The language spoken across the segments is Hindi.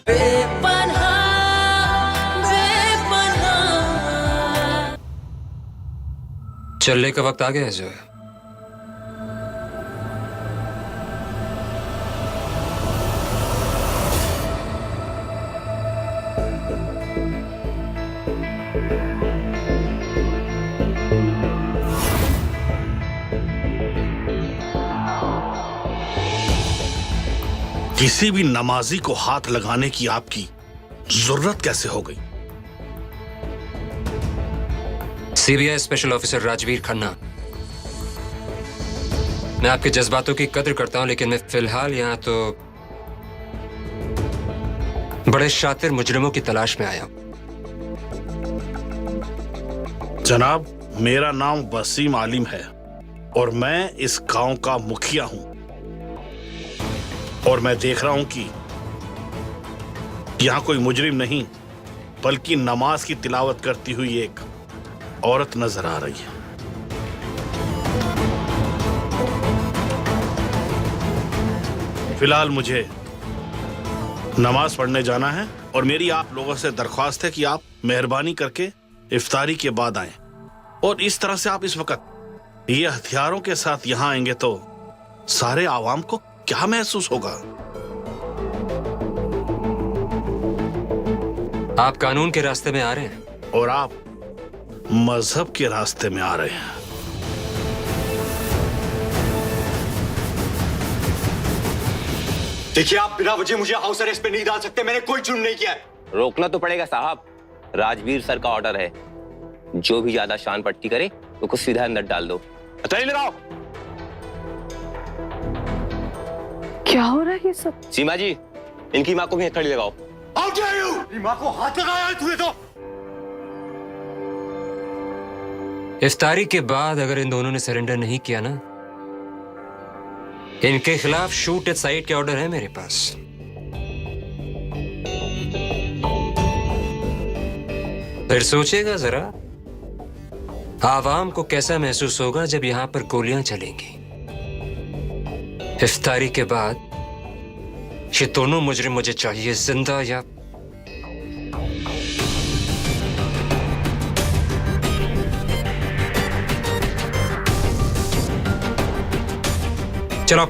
बेपनाह, बेपनाह। चलने का वक्त आ गया है जोया। किसी भी नमाजी को हाथ लगाने की आपकी जरूरत कैसे हो गई? CBI special officer Rajveer Khanna. मैं आपके जज्बातों की कद्र करता हूं, लेकिन मैं फिलहाल यहां तो बड़े शातिर मुजरिमों की तलाश में आया हूं। जनाब, मेरा नाम वसीम आलिम है और मैं इस गांव का मुखिया हूं। और मैं देख रहा हूं कि यहां कोई मुजरिम नहीं बल्कि नमाज की तिलावत करती हुई एक औरत नजर आ रही है। फिलहाल मुझे नमाज पढ़ने जाना है और मेरी आप लोगों से दरख्वास्त है कि आप मेहरबानी करके इफ्तारी के बाद आएं। और इस तरह से आप इस वक्त ये हथियारों के साथ यहां आएंगे तो सारे आवाम को क्या महसूस होगा? आप कानून के रास्ते में आ रहे हैं और आप मजहब के रास्ते में आ रहे हैं। देखिए, आप बिना वजह मुझे हाउस अरेस्ट पे नहीं डाल सकते। मैंने कोई जुर्म नहीं किया है। रोकना तो पड़ेगा साहब, राजवीर सर का ऑर्डर है। जो भी ज्यादा शान पट्टी करे उसको सीधा अंदर डाल दो। हथेली लगाओ। क्या हो रहा है ये सब? सीमा जी, इनकी माँ को भी हथेली लगाओ। How dare you? मेरी माँ को हाथ लगाया है तूने तो। इफ्तारी के बाद अगर इन दोनों ने सरेंडर नहीं किया ना, इनके खिलाफ शूट एट साइट के ऑर्डर है मेरे पास। फिर सोचेगा जरा, आवाम को कैसा महसूस होगा जब यहां पर गोलियां चलेंगी। इफ्तारी के बाद ये दोनों मुजरिम मुझे चाहिए जिंदा या चलो।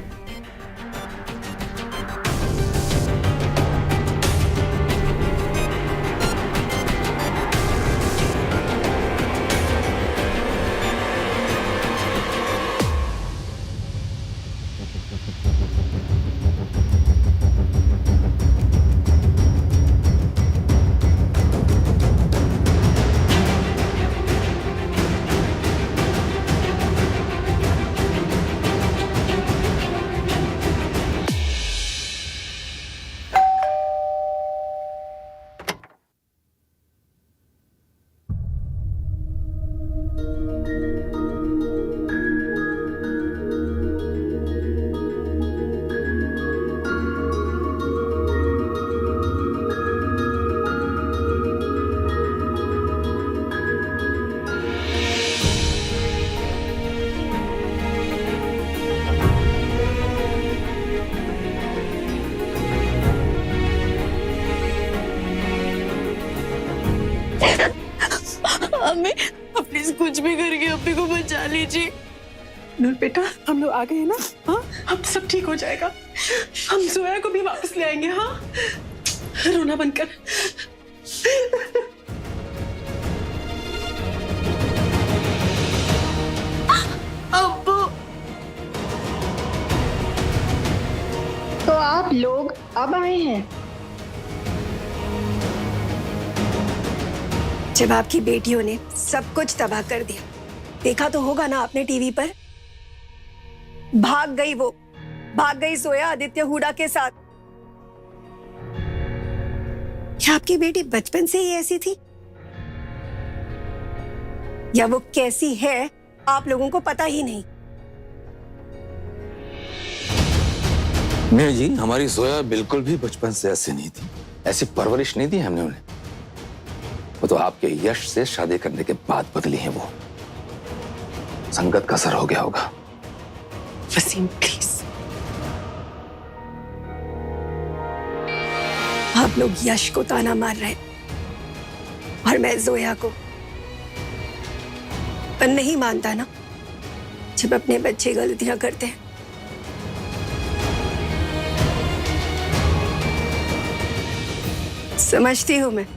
अम्मी, प्लीज कुछ भी करके अम्मी को बचा लीजिए। नूर बेटा, हम लोग आ गए हैं ना? हाँ, अब सब ठीक हो जाएगा। हम जोया को भी वापस ले आएंगे। हाँ, रोना बंद कर। अब्बू, तो आप लोग अब आए हैं? जब आपकी बेटियों ने सब कुछ तबाह कर दिया, देखा तो होगा ना आपने टीवी पर। भाग गई सोया आदित्य हुडा के साथ। क्या आपकी बेटी बचपन से ही ऐसी थी, या वो कैसी है आप लोगों को पता ही नहीं? नहीं जी, हमारी जोया बिल्कुल भी बचपन से ऐसी नहीं थी। ऐसी परवरिश नहीं दी हमने उन्हें। वो तो आपके यश से शादी करने के बाद बदली है। वो संगत का असर हो गया होगा। वसीम प्लीज, आप आप लोग यश को ताना मार रहे हैं और मैं जोया को। पर नहीं मानता ना जब अपने बच्चे गलतियां करते हैं। समझती हूं मैं,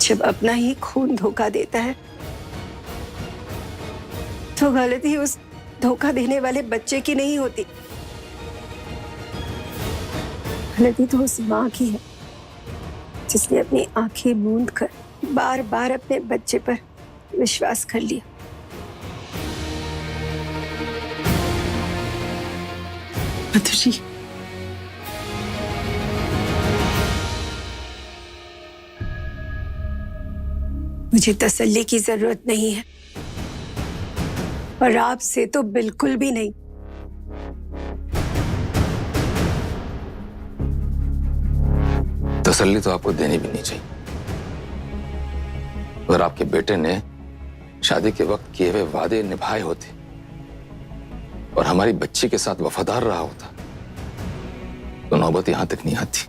जब अपना ही खून धोखा देता है तो गलती उस धोखा देने वाले बच्चे की नहीं होती, गलती तो उस मां की है जिसने अपनी आंखें मूंद कर बार बार अपने बच्चे पर विश्वास कर लिया। मधु जी, मुझे तसल्ली की जरूरत नहीं है और आपसे तो बिल्कुल भी नहीं। तसल्ली तो आपको देनी भी नहीं चाहिए। अगर आपके बेटे ने शादी के वक्त किए हुए वादे निभाए होते और हमारी बच्ची के साथ वफादार रहा होता तो नौबत यहां तक नहीं आती।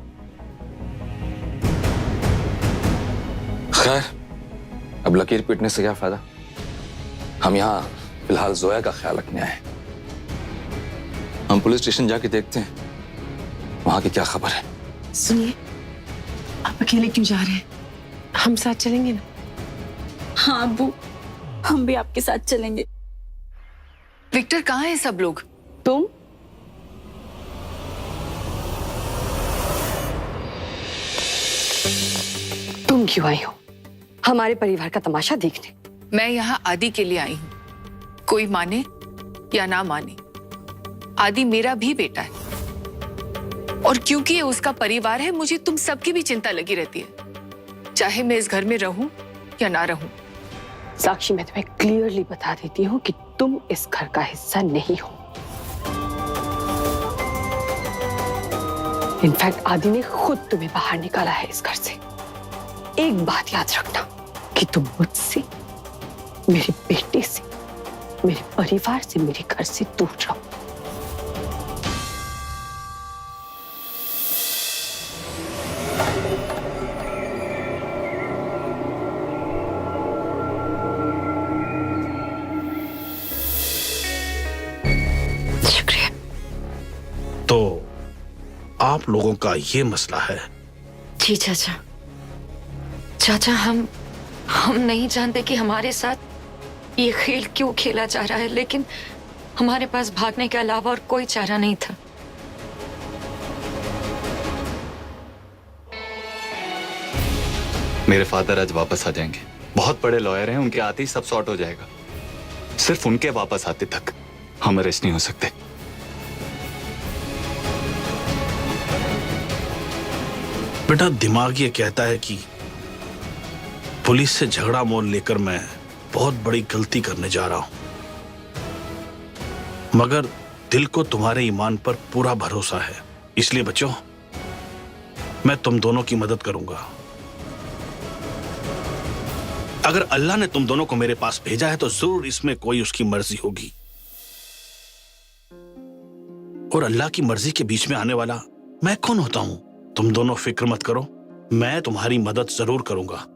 खैर, अब लकीर पीटने से क्या फायदा। हम यहां फिलहाल जोया का ख्याल रखने आए। हम पुलिस स्टेशन जाके देखते हैं वहां की क्या खबर है। सुनिए, आप अकेले क्यों जा रहे हैं? हम साथ चलेंगे ना? हाँ अब्बू, हम भी आपके साथ चलेंगे। विक्टर, कहाँ हैं सब लोग? तुम? तुम क्यों आई हो हमारे परिवार का तमाशा देखने? मैं यहाँ आदि के लिए आई हूँ। कोई माने या ना माने, आदि मेरा भी बेटा है और क्योंकि ये उसका परिवार है, मुझे तुम सबकी भी चिंता लगी रहती है, चाहे मैं इस घर में रहूं या ना रहूं। साक्षी, मैं तुम्हें क्लियरली बता देती हूँ कि तुम इस घर का हिस्सा नहीं हो। इनफैक्ट आदि ने खुद तुम्हें बाहर निकाला है इस घर से। एक बात याद रखना कि तुम मुझसे, मेरे बेटे से, मेरे परिवार से, मेरे घर से दूर रहो। शुक्रिया। तो आप लोगों का ये मसला है? जी चाचा। चाचा, हम नहीं जानते कि हमारे साथ ये खेल क्यों खेला जा रहा है, लेकिन हमारे पास भागने के अलावा और कोई चारा नहीं था। मेरे फादर आज वापस आ जाएंगे। बहुत बड़े लॉयर हैं, उनके आते ही सब सॉर्ट हो जाएगा। सिर्फ उनके वापस आते तक हम अरेस्ट नहीं हो सकते। बेटा, दिमाग ये कहता है कि पुलिस से झगड़ा मोल लेकर मैं बहुत बड़ी गलती करने जा रहा हूं, मगर दिल को तुम्हारे ईमान पर पूरा भरोसा है। इसलिए बच्चों, मैं तुम दोनों की मदद करूंगा। अगर अल्लाह ने तुम दोनों को मेरे पास भेजा है तो जरूर इसमें कोई उसकी मर्जी होगी, और अल्लाह की मर्जी के बीच में आने वाला मैं कौन होता हूं? तुम दोनों फिक्र मत करो, मैं तुम्हारी मदद जरूर करूंगा।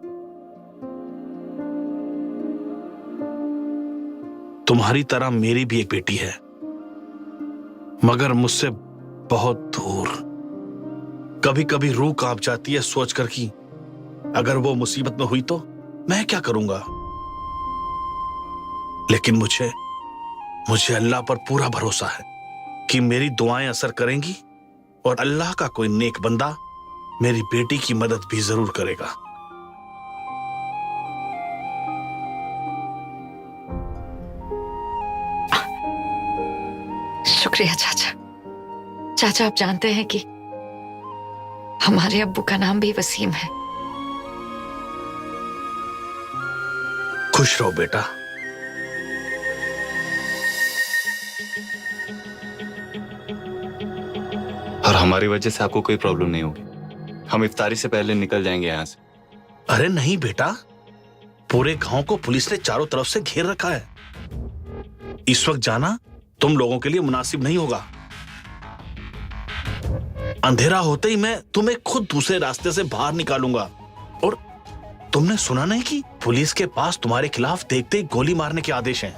तुम्हारी तरह मेरी भी एक बेटी है, मगर मुझसे बहुत दूर। कभी कभी रूह कांप जाती है सोचकर कि अगर वो मुसीबत में हुई तो मैं क्या करूंगा। लेकिन मुझे अल्लाह पर पूरा भरोसा है कि मेरी दुआएं असर करेंगी और अल्लाह का कोई नेक बंदा मेरी बेटी की मदद भी जरूर करेगा। शुक्रिया चाचा। चाचा, आप जानते हैं कि हमारे अब्बू का नाम भी वसीम है। खुश रहो बेटा। और हमारी वजह से आपको कोई प्रॉब्लम नहीं होगी। हम इफ्तारी से पहले निकल जाएंगे यहाँ से। अरे नहीं बेटा, पूरे गांव को पुलिस ने चारों तरफ से घेर रखा है। इस वक्त जाना तुम लोगों के लिए मुनासिब नहीं होगा। अंधेरा होते ही मैं तुम्हें खुद दूसरे रास्ते से बाहर निकालूंगा। और तुमने सुना नहीं कि पुलिस के पास तुम्हारे खिलाफ देखते ही गोली मारने के आदेश हैं।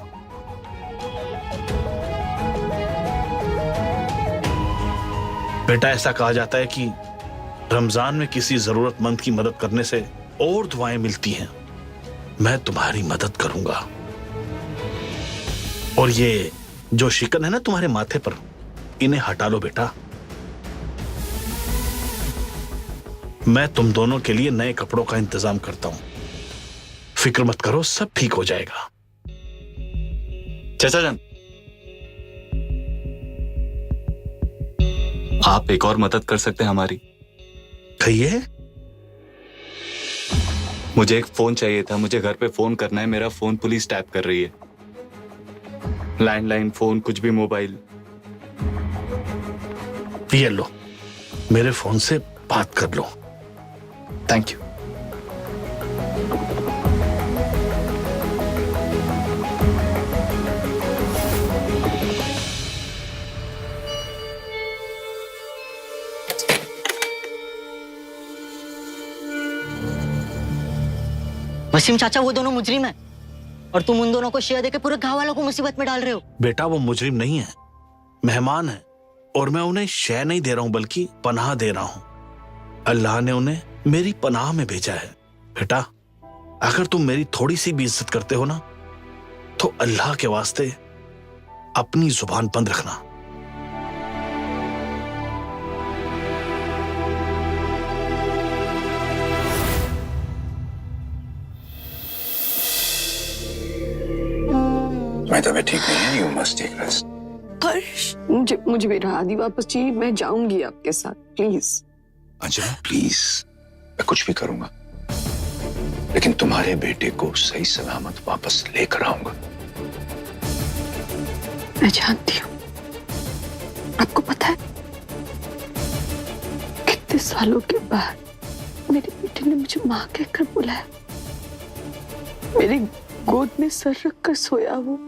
बेटा, ऐसा कहा जाता है कि रमजान में किसी जरूरतमंद की मदद करने से और दुआएं मिलती हैं। मैं तुम्हारी मदद करूंगा। और ये जो शिकन है ना तुम्हारे माथे पर, इन्हें हटा लो बेटा। मैं तुम दोनों के लिए नए कपड़ों का इंतजाम करता हूं। फिक्र मत करो, सब ठीक हो जाएगा। चाचा जान, आप एक और मदद कर सकते हैं हमारी। कहिए। मुझे एक फोन चाहिए था, मुझे घर पे फोन करना है। मेरा फोन पुलिस टैप कर रही है। लैंडलाइन फोन, कुछ भी मोबाइल। ये लो, मेरे फोन से बात कर लो। Thank you. वसीम चाचा, वो दोनों मुजरिम हैं और तुम उन दोनों को शेयर देके पूरे गांव वालों को मुसीबत में डाल रहे हो। बेटा, वो मुजरिम नहीं है, मेहमान है। और मैं उन्हें शय नहीं दे रहा हूं, बल्कि पनाह दे रहा हूं। अल्लाह ने उन्हें मेरी पनाह में भेजा है। बेटा, अगर तुम मेरी थोड़ी सी भी इज्जत करते हो ना, तो अल्लाह के वास्ते अपनी जुबान बंद रखना। मैं तबीयत ठीक नहीं है। You must take rest. Harsh, मुझे मेरा आदि वापस चाहिए। मैं जाऊंगी आपके साथ, प्लीज। अंजना प्लीज, मैं कुछ भी करूंगा, लेकिन तुम्हारे बेटे को सही सलामत वापस लेकर आऊंगा। मैं जानती हूँ। आपको पता है, कितने सालों के बाद मेरे बेटे ने मुझे माँ कहकर बुलाया। मेरी गोद में सर रखकर सोया वो।